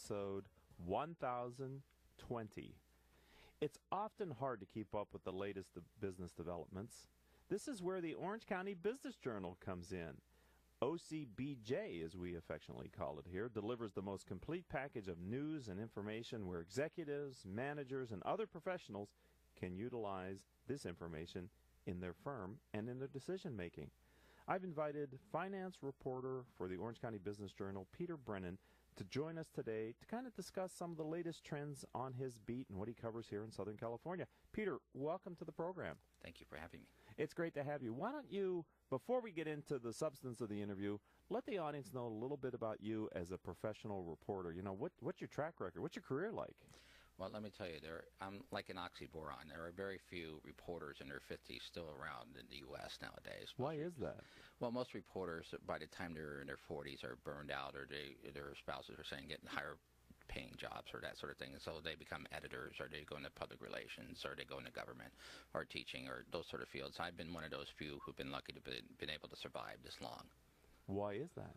episode 1020. It's often hard to keep up with the latest business developments. This is where the Orange County Business Journal comes in. OCBJ, as we affectionately call it here, delivers the most complete package of news and information where executives, managers, and other professionals can utilize this information in their firm and in their decision-making. I've invited finance reporter for the Orange County Business Journal, Peter Brennan, to join us today to kind of discuss some of the latest trends on his beat and what he covers here in Southern California. Peter, welcome to the program. Thank you for having me. It's great to have you. Why don't you, before we get into the substance of the interview, let the audience know a little bit about you as a professional reporter. You know, what's your track record? What's your career like? Well, let me tell you, I'm like an oxymoron. There are very few reporters in their 50s still around in the U.S. nowadays. Why is that? Well, most reporters, by the time they're in their 40s, are burned out, or their spouses are saying getting higher paying jobs or that sort of thing. And so they become editors, or they go into public relations, or they go into government, or teaching, or those sort of fields. I've been one of those few who've been lucky to been able to survive this long. Why is that?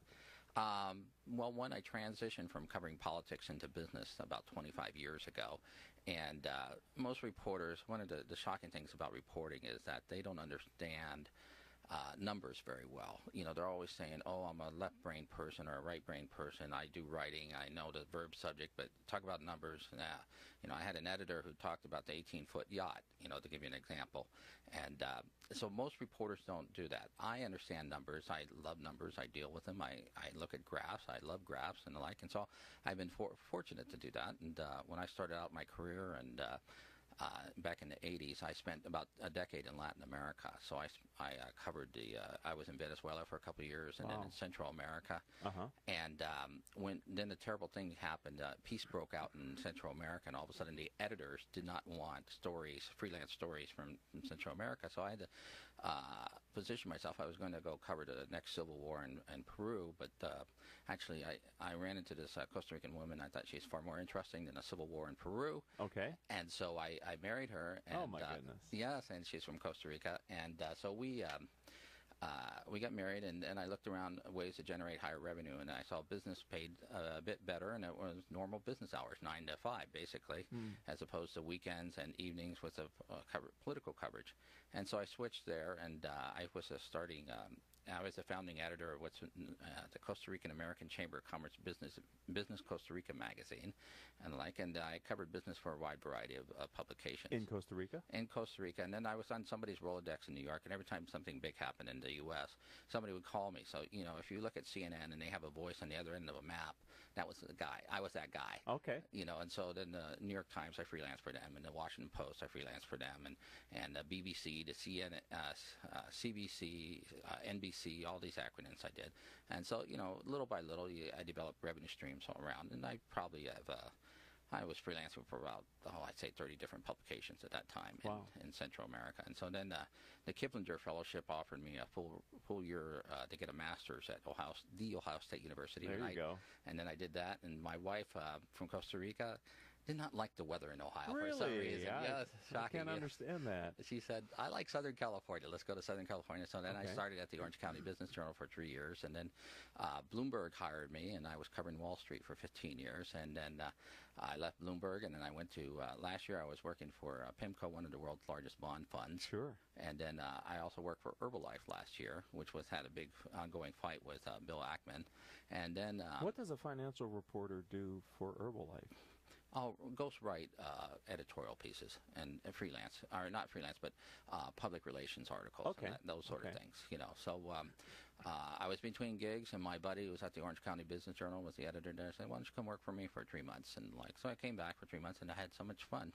Well, one, I transitioned from covering politics into business about 25 years ago. And most reporters, one of the shocking things about reporting is that they don't understand numbers very well. You know, they're always saying, oh, I'm a left-brain person or a right-brain person. I do writing. I know the verb subject, but talk about numbers. Nah. You know, I had an editor who talked about the 18-foot yacht, you know, to give you an example. And so most reporters don't do that. I understand numbers. I love numbers. I deal with them. I look at graphs. I love graphs and the like. And so I've been fortunate to do that. And when I started out my career and back in the 80s, I spent about a decade in Latin America. So I covered I was in Venezuela for a couple of years, and then in Central America. And then the terrible thing happened. Peace broke out in Central America, and all of a sudden the editors did not want freelance stories from Central America. So I had to position myself. I was going to go cover the next civil war in Peru, but actually I ran into this Costa Rican woman. I thought she's far more interesting than a civil war in Peru. Okay. And so I married her. And, oh, my goodness. Yes, and she's from Costa Rica. And so we got married, and I looked around ways to generate higher revenue, and I saw business paid a bit better, and it was normal business hours, 9 to 5, basically, as opposed to weekends and evenings with political coverage. And so I switched there, and I was I was the founding editor of what's the Costa Rican American Chamber of Commerce Business Costa Rica magazine, and I covered business for a wide variety of publications. In Costa Rica? In Costa Rica, and then I was on somebody's Rolodex in New York, and every time something big happened in the U.S., somebody would call me. So, you know, if you look at CNN and they have a voice on the other end of a map, that was the guy. I was that guy. Okay. You know, and so then the New York Times, I freelanced for them, and the Washington Post, I freelanced for them, and the BBC, the CNN, CBC, NBC, all these acronyms I did. And so, you know, little by little, I developed revenue streams all around, and I probably have, I was freelancing for about, I'd say 30 different publications at that time in Central America. And so then the Kiplinger Fellowship offered me a full year to get a master's at the Ohio State University. There you go. And then I did that, and my wife from Costa Rica did not like the weather in Ohio really? for some reason. Yeah, shocking. I can't understand that. She said, I like Southern California. Let's go to Southern California. So then I started at the Orange County Business Journal for 3 years, and then Bloomberg hired me, and I was covering Wall Street for 15 years. And then I left Bloomberg, and then I went to, last year I was working for PIMCO, one of the world's largest bond funds. Sure. And then I also worked for Herbalife last year, which had a big ongoing fight with Bill Ackman. And then what does a financial reporter do for Herbalife? I'll ghostwrite editorial pieces and freelance, or not freelance, but public relations articles, and those sort of things. You know, so I was between gigs, and my buddy who was at the Orange County Business Journal was the editor there. Said, "Why don't you come work for me for 3 months?" And so I came back for 3 months, and I had so much fun.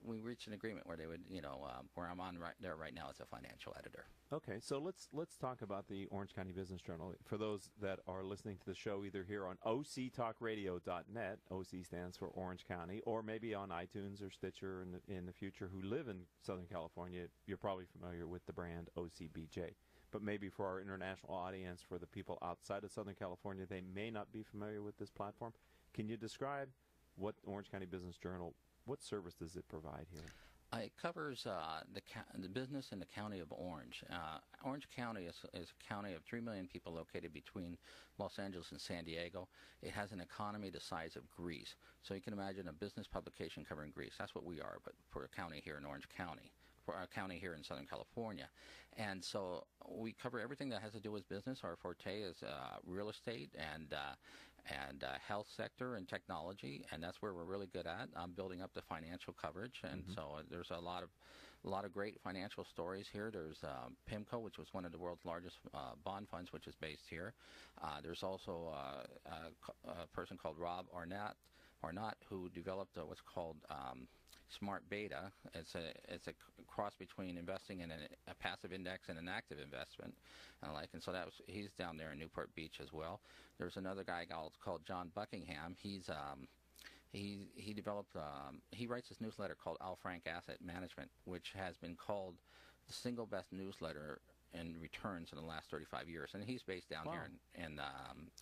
We reached an agreement where they would, you know, where I'm on right now as a financial editor. Okay, so let's talk about the Orange County Business Journal. For those that are listening to the show either here on octalkradio.net, OC stands for Orange County, or maybe on iTunes or Stitcher in the future, who live in Southern California, you're probably familiar with the brand OCBJ. But maybe for our international audience, for the people outside of Southern California, they may not be familiar with this platform. Can you describe what Orange County Business Journal, what service does it provide here? It covers the business in the county of Orange. Orange County is a county of 3 million people located between Los Angeles and San Diego. It has an economy the size of Greece. So you can imagine a business publication covering Greece. That's what we are, but for a county here in Orange County, for a county here in Southern California. And so we cover everything that has to do with business. Our forte is real estate and health sector and technology, and that's where we're really good at. I'm building up the financial coverage, and so there's a lot of great financial stories here. There's PIMCO, which was one of the world's largest bond funds, which is based here. There's also a person called Rob Arnott, who developed what's called Smart Beta. It's a cross between investing in a passive index and an active investment, and so he's down there in Newport Beach as well. There's another guy called John Buckingham. He developed he writes this newsletter called Al Frank Asset Management, which has been called the single best newsletter in returns in the last 35 years, and he's based down here in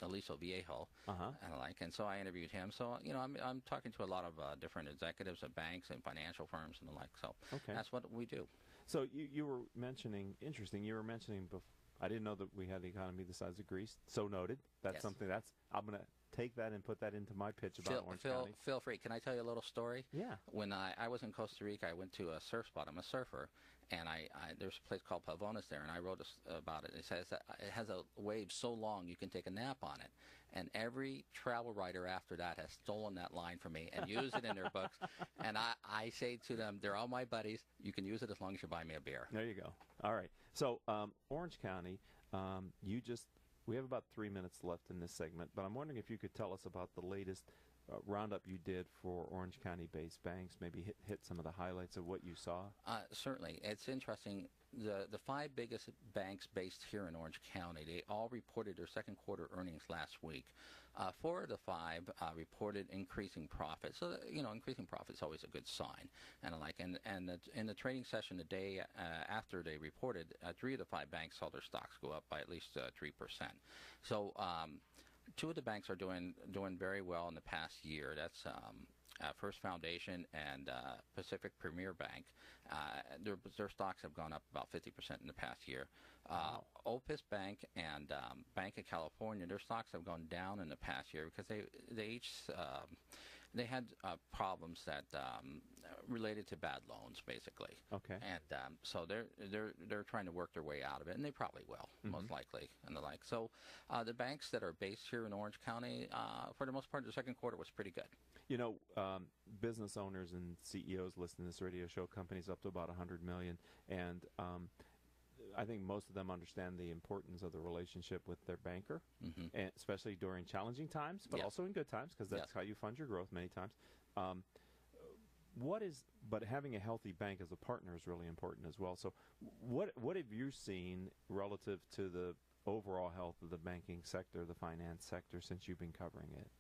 Aliso Viejo, and so I interviewed him. So I'm talking to a lot of different executives of banks and financial firms and the like. So that's what we do. So you were mentioning, interesting. You were mentioning before. I didn't know that we had the economy the size of Greece. So noted. That's something I'm going to take that and put that into my pitch about Orange County. Feel free. Can I tell you a little story? Yeah. When I was in Costa Rica, I went to a surf spot. I'm a surfer, and there's a place called Pavones there, and I wrote about it. It says that it has a wave so long you can take a nap on it. And every travel writer after that has stolen that line from me and used it in their books. And I say to them, they're all my buddies. You can use it as long as you buy me a beer. There you go. All right. So Orange County, we have about 3 minutes left in this segment, but I'm wondering if you could tell us about the latest roundup you did for Orange County-based banks, maybe hit some of the highlights of what you saw. Certainly. It's interesting. The 5 biggest banks based here in Orange County, they all reported their second quarter earnings last week. 4 of the 5 reported increasing profits. So, increasing profits is always a good sign. And in the trading session the day after they reported, 3 of the 5 banks saw their stocks go up by at least 3%. So 2 of the banks are doing very well in the past year. That's First Foundation and Pacific Premier Bank. Their stocks have gone up about 50% in the past year. Opus Bank and Bank of California, their stocks have gone down in the past year because they each they had problems that related to bad loans, basically. Okay. And so they're trying to work their way out of it, and they probably will, most likely, and the like. So the banks that are based here in Orange County, for the most part, the second quarter was pretty good. Business owners and CEOs listen to this radio show, companies up to about $100 million, and I think most of them understand the importance of the relationship with their banker, and especially during challenging times, but also in good times, because that's how you fund your growth many times. But having a healthy bank as a partner is really important as well. So what have you seen relative to the overall health of the banking sector, the finance sector, since you've been covering it?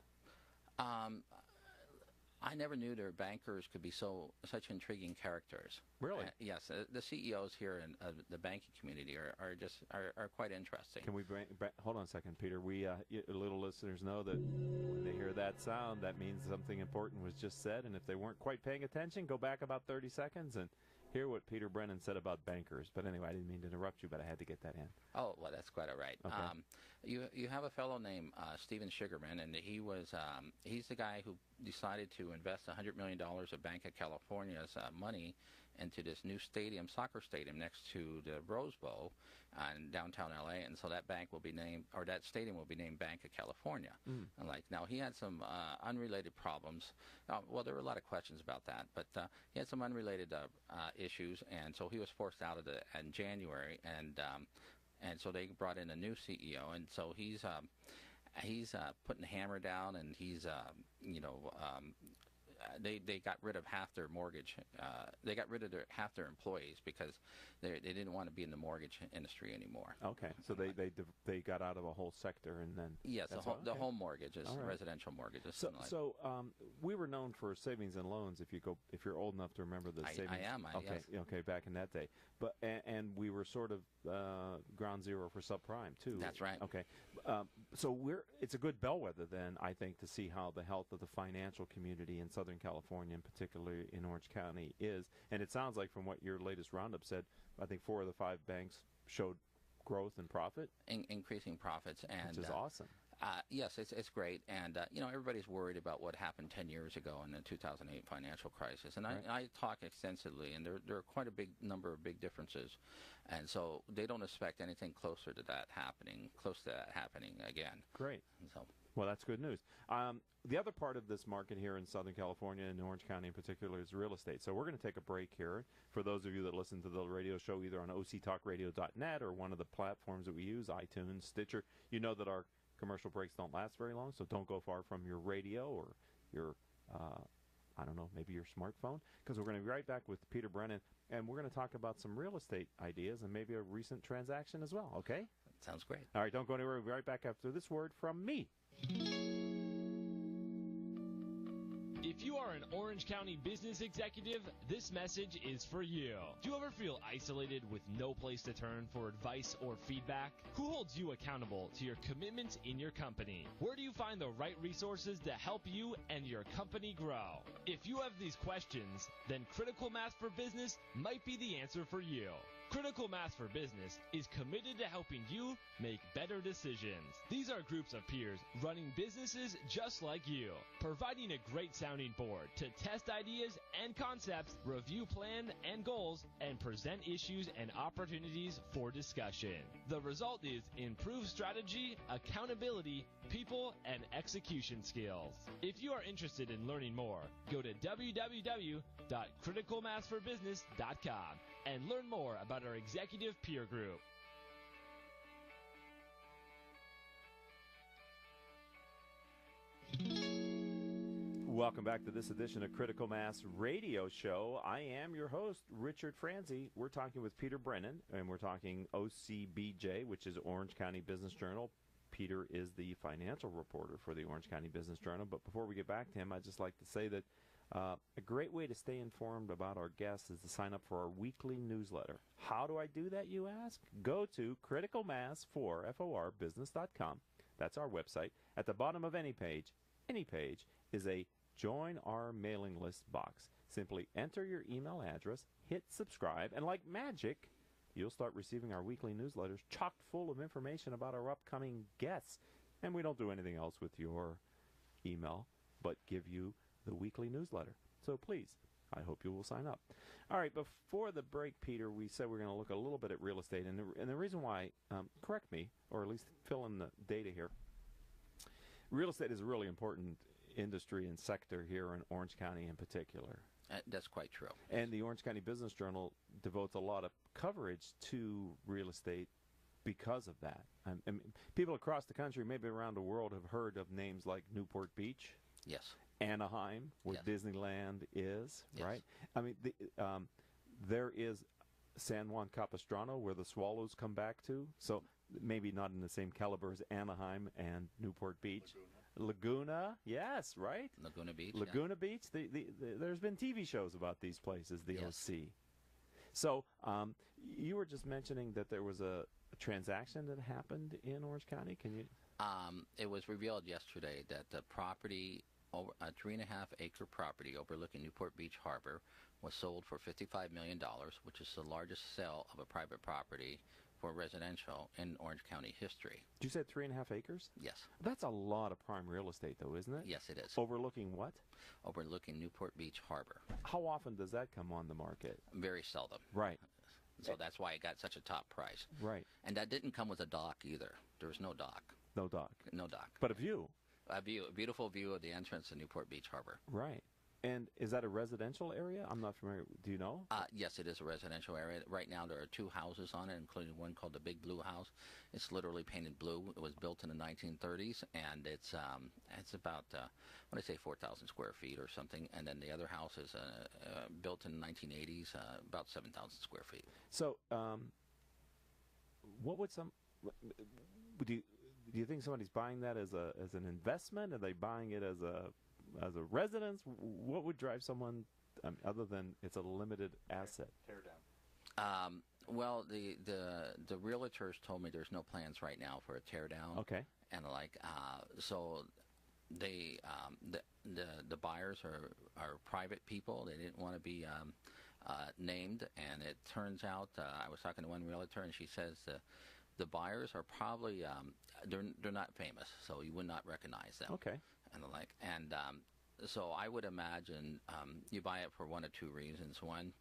I never knew their bankers could be such intriguing characters. Really? Yes. The CEOs here in the banking community are quite interesting. Can we hold on a second, Peter? We little listeners know that when they hear that sound, that means something important was just said, and if they weren't quite paying attention, go back about 30 seconds and hear what Peter Brennan said about bankers. But anyway, I didn't mean to interrupt you, but I had to get that in. Oh, well, that's quite all right. Okay. You have a fellow named Steven Sugarman, and he's the guy who decided to invest $100 million of Bank of California's money into this new soccer stadium next to the Rose Bowl in downtown LA, and so that that stadium will be named Bank of California. And now he had some unrelated problems. Well, there were a lot of questions about that, but he had some unrelated issues, and so he was forced out of in January, and so they brought in a new CEO, and so he's putting the hammer down, and he's they got rid of half their mortgage. They got rid of half their employees because they didn't want to be in the mortgage industry anymore. Okay, so they got out of a whole sector, and then the home mortgages, residential mortgages. So we were known for savings and loans. If you're old enough to remember the savings, I am. Okay, back in that day. But and we were sort of ground zero for subprime too. That's right. Okay, so it's a good bellwether then, I think, to see how the health of the financial community in Southern Southern California, and particularly in Orange County, is. And it sounds like from what your latest roundup said, I think 4 of the 5 banks showed growth and profit. Increasing profits. And, which is awesome. Yes, it's great. And, everybody's worried about what happened 10 years ago in the 2008 financial crisis. And I talk extensively, and there are quite a big number of big differences. And so they don't expect anything close to that happening again. Great. So. Well, that's good news. The other part of this market here in Southern California, and Orange County in particular, is real estate. So we're going to take a break here. For those of you that listen to the radio show either on octalkradio.net or one of the platforms that we use, iTunes, Stitcher, you know that our commercial breaks don't last very long, so don't go far from your radio or your, I don't know, maybe your smartphone, because we're going to be right back with Peter Brennan, and we're going to talk about some real estate ideas and maybe a recent transaction as well, okay? Sounds great. All right, don't go anywhere. We'll be right back after this word from me. If you are an Orange County business executive, this message is for you. Do you ever feel isolated with no place to turn for advice or feedback? Who holds you accountable to your commitments in your company? Where do you find the right resources to help you and your company grow? If you have these questions, then Critical Mass for Business might be the answer for you. Critical Mass for Business is committed to helping you make better decisions. These are groups of peers running businesses just like you, providing a great sounding board to test ideas and concepts, review plan and goals, and present issues and opportunities for discussion. The result is improved strategy, accountability, people, and execution skills. If you are interested in learning more, go to www.criticalmassforbusiness.com and learn more about our executive peer group. Welcome back to this edition of Critical Mass Radio Show. I am your host, Richard Franzi. We're talking with Peter Brennan, and we're talking OCBJ, which is Orange County Business Journal. Peter is the financial reporter for the Orange County Business Journal. But before we get back to him, I'd just like to say that a great way to stay informed about our guests is to sign up for our weekly newsletter. How do I do that, you ask? Go to criticalmass4business.com. That's our website. At the bottom of any page is a Join Our Mailing List box. Simply enter your email address, hit subscribe, and like magic, you'll start receiving our weekly newsletters chock full of information about our upcoming guests. And we don't do anything else with your email but give you the weekly newsletter. So please, I hope you will sign up. All right, before the break, Peter, we said we're going to look a little bit at real estate. And the reason why, correct me, or at least fill in the data here, real estate is a really important industry and sector here in Orange County in particular. That's quite true. And the Orange County Business Journal devotes a lot of coverage to real estate because of that. And people across the country, maybe around the world, have heard of names like Newport Beach. Yes. Anaheim, where Disneyland is, right? I mean, there is San Juan Capistrano, where the Swallows come back to. So maybe not in the same caliber as Anaheim and Newport Beach. Laguna, yes, right? Laguna Beach. Laguna Beach. There's been TV shows about these places, the OC. So you were just mentioning that there was a transaction that happened in Orange County. Can you? It was revealed yesterday that the property, a 3.5-acre property overlooking Newport Beach Harbor, was sold for $55 million, which is the largest sale of a private property for residential in Orange County history. You said 3.5 acres? Yes. That's a lot of prime real estate, though, isn't it? Yes, it is. Overlooking what? Overlooking Newport Beach Harbor. How often does that come on the market? Very seldom. Right. So that's why it got such a top price. Right. And that didn't come with a dock either. There was no dock. No dock. No dock. But a view. A beautiful view of the entrance to Newport Beach Harbor. Right. And is that a residential area? I'm not familiar. Do you know? Yes, it is a residential area. Right now there are 2 houses on it, including one called the Big Blue House. It's literally painted blue. It was built in the 1930s, and it's about, what did I say, 4,000 square feet or something. And then the other house is built in the 1980s, about 7,000 square feet. So what would do you think somebody's buying that as an investment? Are they buying it as a residence? What would drive someone, other than it's a limited asset? Tear down. Well, the realtors told me there's no plans right now for a tear down. Okay. And so the buyers are private people. They didn't want to be named, and it turns out I was talking to one realtor, and she says the buyers are probably they're not famous, so you would not recognize them. Okay. And the like, and so I would imagine you buy it for one of two reasons. One,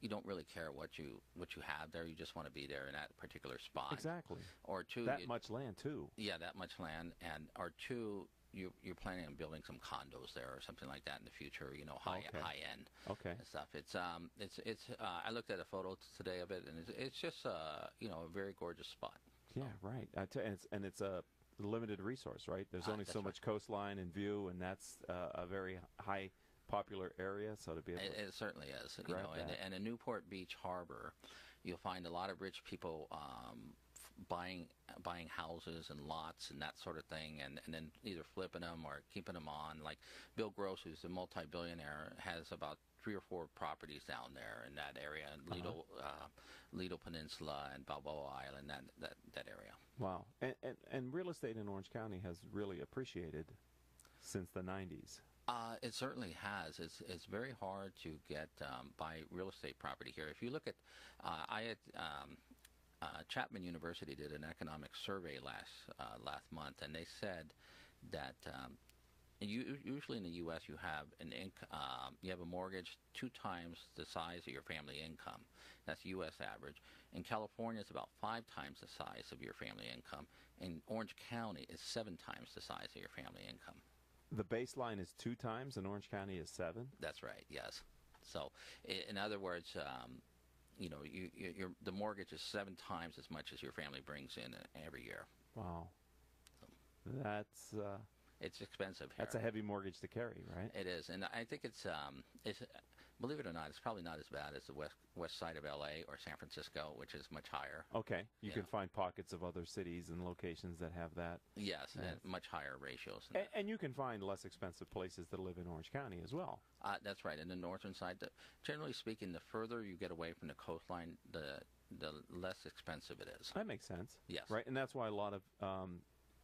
you don't really care what you have there. You just want to be there in that particular spot. Exactly. Or two, that much land too. Yeah, that much land, and or two, you're planning on building some condos there or something like that in the future. You know, high end. Okay. And stuff. It's I looked at a photo today of it, and it's just a very gorgeous spot. So. Yeah, right. And it's a limited resource, right? There's only so much coastline and view, and that's a very high popular area. So to be able it certainly is. You know, and in Newport Beach Harbor, you'll find a lot of rich people buying houses and lots and that sort of thing, and then either flipping them or keeping them on. Like Bill Gross, who's a multi-billionaire, has about 3 or 4 properties down there in that area, Lido Peninsula and Balboa Island, that area. Wow. And real estate in Orange County has really appreciated since the 90s. It certainly has. It's very hard to get buy real estate property here. If you look at, Chapman University did an economic survey last month, and they said that usually in the U.S. you have you have a mortgage 2 times the size of your family income. That's U.S. average. In California, it's about 5 times the size of your family income. In Orange County, it's 7 times the size of your family income. The baseline is 2 times, and Orange County is 7? That's right, yes. So, in other words, the mortgage is 7 times as much as your family brings in every year. Wow. So. That's... it's expensive here. That's a heavy mortgage to carry, right? It is, and I think it's believe it or not, it's probably not as bad as the west side of L.A. or San Francisco, which is much higher. Okay, you can find pockets of other cities and locations that have that. Yes, and much higher ratios. And you can find less expensive places to live in Orange County as well. That's right. In the northern side, generally speaking, the further you get away from the coastline, the less expensive it is. That makes sense. Yes. Right, and that's why a lot of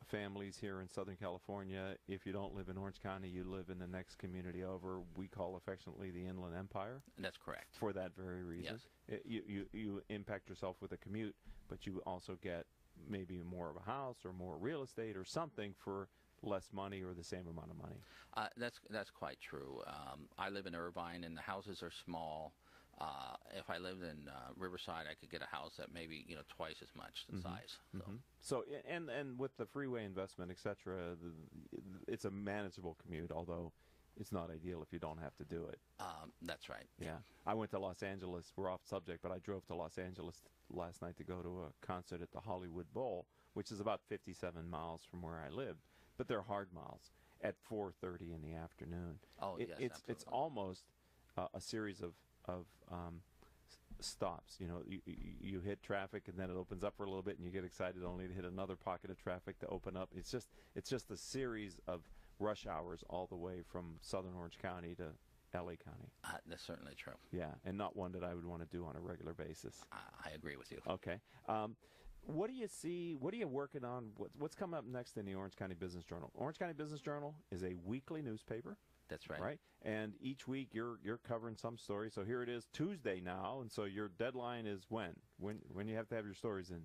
families here in Southern California, if you don't live in Orange County, you live in the next community over. We call affectionately the Inland Empire. That's correct. For that very reason. Yes. You impact yourself with a commute, but you also get maybe more of a house or more real estate or something for less money or the same amount of money. That's quite true. I live in Irvine, and the houses are small. If I lived in Riverside, I could get a house that maybe twice as much the size. So and with the freeway investment, etc., it's a manageable commute. Although it's not ideal if you don't have to do it. That's right. Yeah, I went to Los Angeles. We're off subject, but I drove to Los Angeles last night to go to a concert at the Hollywood Bowl, which is about 57 miles from where I lived. But they're hard miles at 4:30 in the afternoon. Oh, yes, it's almost a series of stops. You hit traffic and then it opens up for a little bit and you get excited only to hit another pocket of traffic to open up. It's just a series of rush hours all the way from Southern Orange County to LA County. That's certainly true. Yeah, and not one that I would want to do on a regular basis. I agree with you. Okay. What do you see? What are you working on? What's coming up next in the Orange County Business Journal? Orange County Business Journal is a weekly newspaper. That's right. Right? And each week you're covering some story. So here it is Tuesday now, and so your deadline is when? When you have to have your stories in?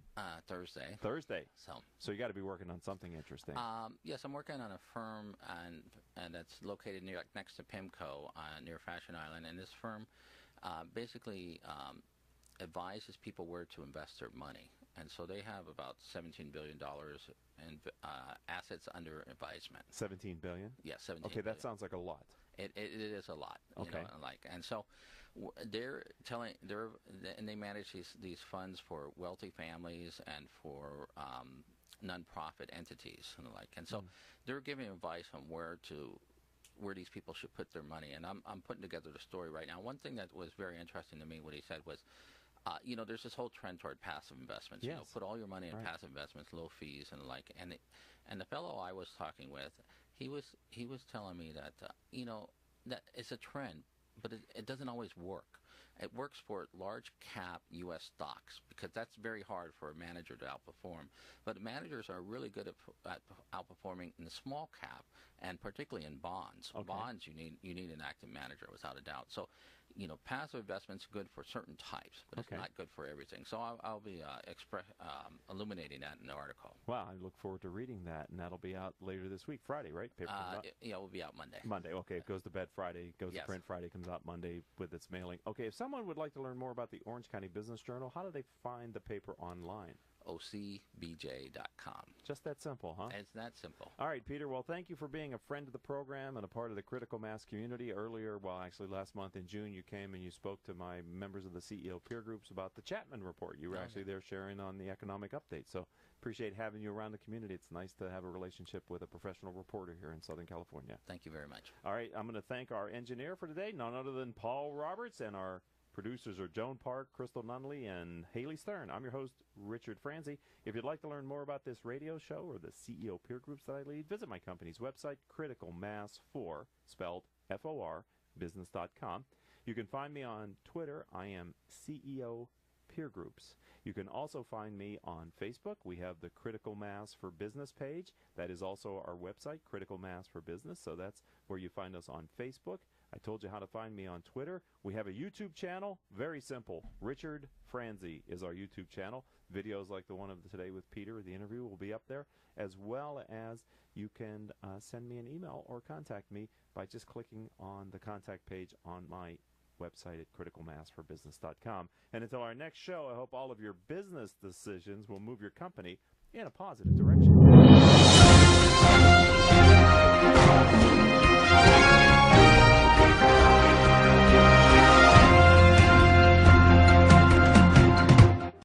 Thursday. Thursday. So you got to be working on something interesting. Yes, I'm working on a firm and that's located next to PIMCO near Fashion Island, and this firm basically advises people where to invest their money. And so they have about $17 billion in assets under advisement. $17 billion? Yes, $17 billion. Okay, that sounds like a lot. It is a lot. Okay. And so and they manage these funds for wealthy families and for nonprofit entities and the like. And so they're giving advice on where these people should put their money. And I'm putting together the story right now. One thing that was very interesting to me, what he said was, there's this whole trend toward passive investments. Yes. Put all your money in passive investments, low fees, and the like. And the fellow I was talking with, he was telling me that that it's a trend, but it doesn't always work. It works for large cap U.S. stocks because that's very hard for a manager to outperform. But managers are really good at outperforming in the small cap, and particularly in bonds. Okay. Bonds, you need an active manager without a doubt. So, passive investments are good for certain types, but it's not good for everything. So I'll be illuminating that in the article. Wow, I look forward to reading that, and that'll be out later this week, Friday, right? Paper comes out? Yeah, it will be out Monday. Monday, okay. It goes to bed Friday, goes to print Friday, comes out Monday with its mailing. Okay, if someone would like to learn more about the Orange County Business Journal, how do they find the paper online? OCBJ.com. Just that simple, huh? It's that simple. All right, Peter. Well, thank you for being a friend of the program and a part of the critical mass community. Earlier, actually last month in June, you came and you spoke to my members of the CEO peer groups about the Chapman Report. You were actually there sharing on the economic update. So appreciate having you around the community. It's nice to have a relationship with a professional reporter here in Southern California. Thank you very much. All right, I'm going to thank our engineer for today, none other than Paul Roberts, and our producers are Joan Park, Crystal Nunley, and Haley Stern. I'm your host, Richard Franzi. If you'd like to learn more about this radio show or the CEO peer groups that I lead, visit my company's website, criticalmass4, spelled F-O-R, business.com. You can find me on Twitter. I am CEO Peer Groups. You can also find me on Facebook. We have the Critical Mass for Business page. That is also our website, Critical Mass for Business. So that's where you find us on Facebook. I told you how to find me on Twitter. We have a YouTube channel. Very simple. Richard Franzi is our YouTube channel. Videos like the one of today with Peter, the interview, will be up there, as well as you can send me an email or contact me by just clicking on the contact page on my website at criticalmassforbusiness.com. And until our next show, I hope all of your business decisions will move your company in a positive direction.